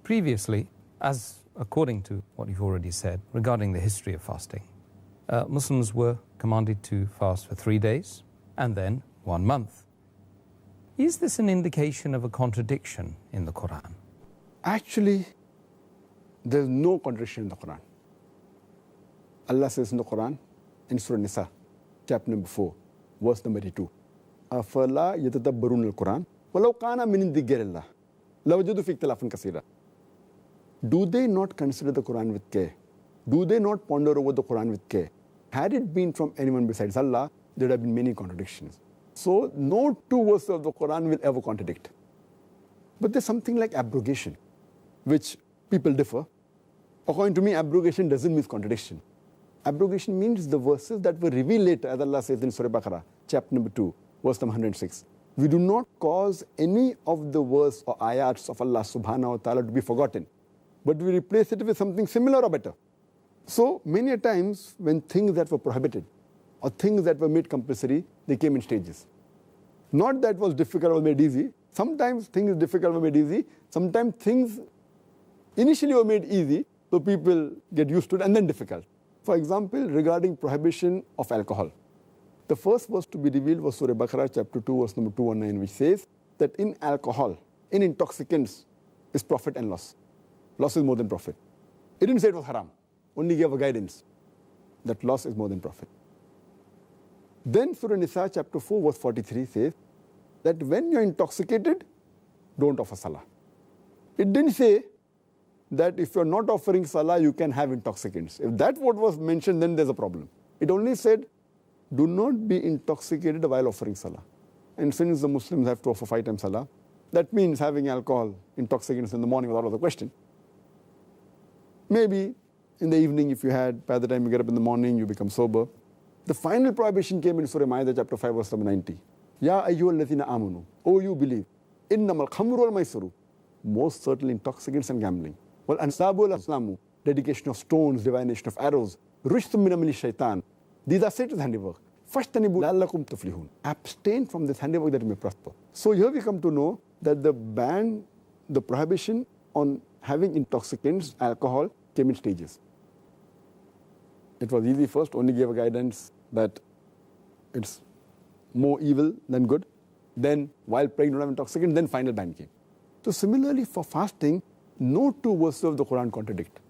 Previously, as according to what you've already said regarding the history of fasting, Muslims were commanded to fast for 3 days and then 1 month. Is this an indication of a contradiction in the Qur'an? Actually, there's no contradiction in the Qur'an. Allah says in the Qur'an, in Surah Nisa, chapter number 4, verse number 82, أَفَلَا يَتَدَبَّرُونَ الْقُرْآنَ وَلَوْ كَانَ مِنْ عِنْدِ غَيْرِ اللَّهِ لَوَجَدُوا فِيهِ اخْتِلَافًا كَثِيرًا. Do they not consider the Qur'an with care? Do they not ponder over the Qur'an with care? Had it been from anyone besides Allah, there would have been many contradictions. So no two verses of the Qur'an will ever contradict. But there's something like abrogation, which people differ. According to me, abrogation doesn't mean contradiction. Abrogation means the verses that were revealed later, as Allah says in Surah Baqarah, chapter number 2, verse number 106. We do not cause any of the verse or ayats of Allah subhanahu wa ta'ala to be forgotten, but we replace it with something similar or better. So many a times when things that were prohibited or things that were made compulsory, they came in stages. Not that was difficult or made easy. Sometimes things difficult were made easy. Sometimes things initially were made easy, so people get used to it, and then difficult. For example, regarding prohibition of alcohol. The first verse to be revealed was Surah Baqarah chapter 2, verse number 219, which says that in alcohol, in intoxicants, is profit and loss. Loss is more than profit. It didn't say it was haram, only gave a guidance that loss is more than profit. Then Surah Nisa chapter 4, verse 43 says that when you're intoxicated, don't offer salah. It didn't say that if you're not offering salah, you can have intoxicants. If that's what was mentioned, then there's a problem. It only said, do not be intoxicated while offering salah. And since the Muslims have to offer 5 times salah, that means having alcohol, intoxicants in the morning was out of the question. Maybe in the evening, if you had, by the time you get up in the morning, you become sober. The final prohibition came in Surah Ma'idah chapter 5, verse number 90. Ya ayyuhalladhina amanu, O you believe, innamal khamru wal maisuru, most certainly intoxicants and gambling. Wal ansabu wal aslamu, dedication of stones, divination of arrows, rishtum min amali shaitan. These are Satan's handiwork. Fashtanibu la'allakum tuflihun. Abstain from this handiwork that you may prosper. So here we come to know that the ban, the prohibition on having intoxicants, alcohol, came in stages. It was easy first, only gave a guidance that it's more evil than good. Then, while praying, don't have intoxicant, then final ban came. So similarly, for fasting, no two verses of the Qur'an contradict.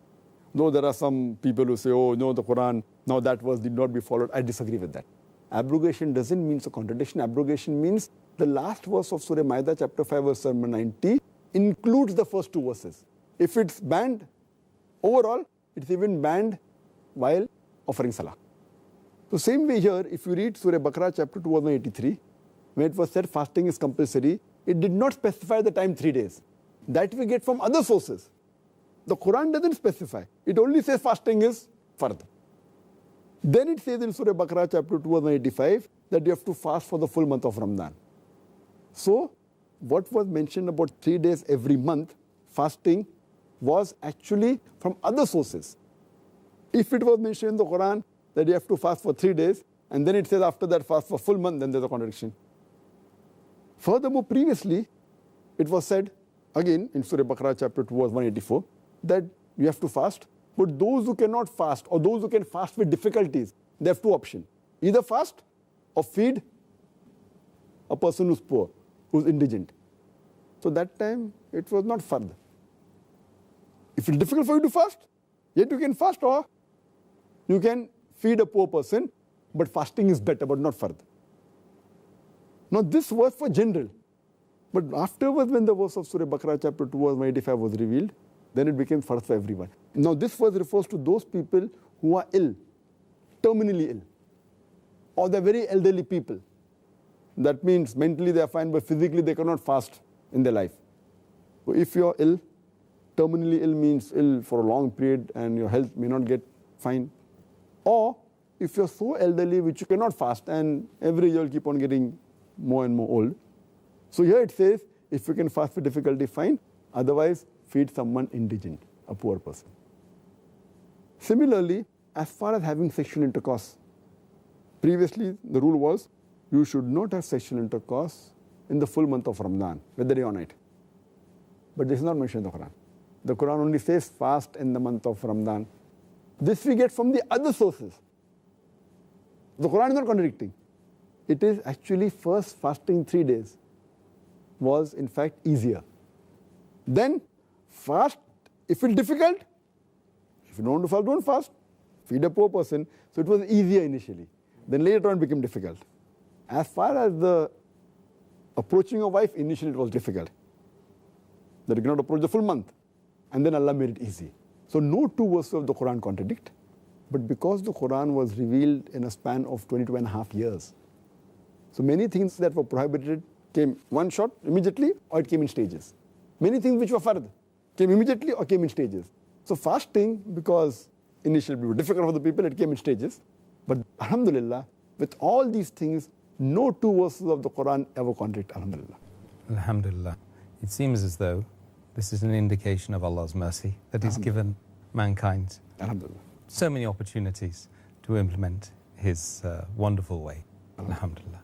Though there are some people who say, oh, no, the Qur'an, now that verse did not be followed. I disagree with that. Abrogation doesn't mean a contradiction. Abrogation means the last verse of Surah Ma'idah, chapter 5, verse number 90, includes the first two verses. If it's banned overall, it's even banned while offering salah. So same way here, if you read Surah Baqarah chapter 2, verse 83, when it was said fasting is compulsory, it did not specify the time 3 days. That we get from other sources. The Quran doesn't specify. It only says fasting is fard. Then it says in Surah Baqarah chapter 2, verse 85, that you have to fast for the full month of Ramadan. So what was mentioned about 3 days every month, fasting, was actually from other sources. If it was mentioned in the Quran that you have to fast for 3 days, and then it says after that fast for full month, then there's a contradiction. Furthermore, previously, it was said, again in Surah Baqarah chapter 2, verse 184, that you have to fast, but those who cannot fast, or those who can fast with difficulties, they have two options. Either fast or feed a person who's poor, who's indigent. So that time, it was not fard. If it's difficult for you to fast, yet you can fast, or you can feed a poor person, but fasting is better, but not fard. Now this was for general. But afterwards, when the verse of Surah Baqarah chapter 2, verse 185 was revealed, then it became fard for everyone. Now this verse refers to those people who are ill, terminally ill, or they're very elderly people. That means mentally they are fine, but physically they cannot fast in their life. So if you're ill, terminally ill means ill for a long period and your health may not get fine. Or if you're so elderly which you cannot fast and every year you'll keep on getting more and more old. So here it says, if you can fast with difficulty, fine. Otherwise, feed someone indigent, a poor person. Similarly, as far as having sexual intercourse, previously the rule was you should not have sexual intercourse in the full month of Ramadan, whether day or night. But this is not mentioned in the Quran. The Qur'an only says fast in the month of Ramadan. This we get from the other sources. The Qur'an is not contradicting. It is actually first fasting 3 days was in fact easier. Then fast, if it's difficult, if you don't want to fast, don't fast. Feed a poor person. So it was easier initially. Then later on it became difficult. As far as the approaching a wife, initially it was difficult. That you cannot approach the full month. And then Allah made it easy. So no two verses of the Qur'an contradict. But because the Qur'an was revealed in a span of 22.5 years, so many things that were prohibited came one shot immediately, or it came in stages. Many things which were fard came immediately or came in stages. So fasting, because initially it was difficult for the people, it came in stages. But alhamdulillah, with all these things, no two verses of the Qur'an ever contradict, alhamdulillah. Alhamdulillah. It seems as though this is an indication of Allah's mercy that He's given mankind Alhamdulillah. so many opportunities to implement His wonderful way. Alhamdulillah.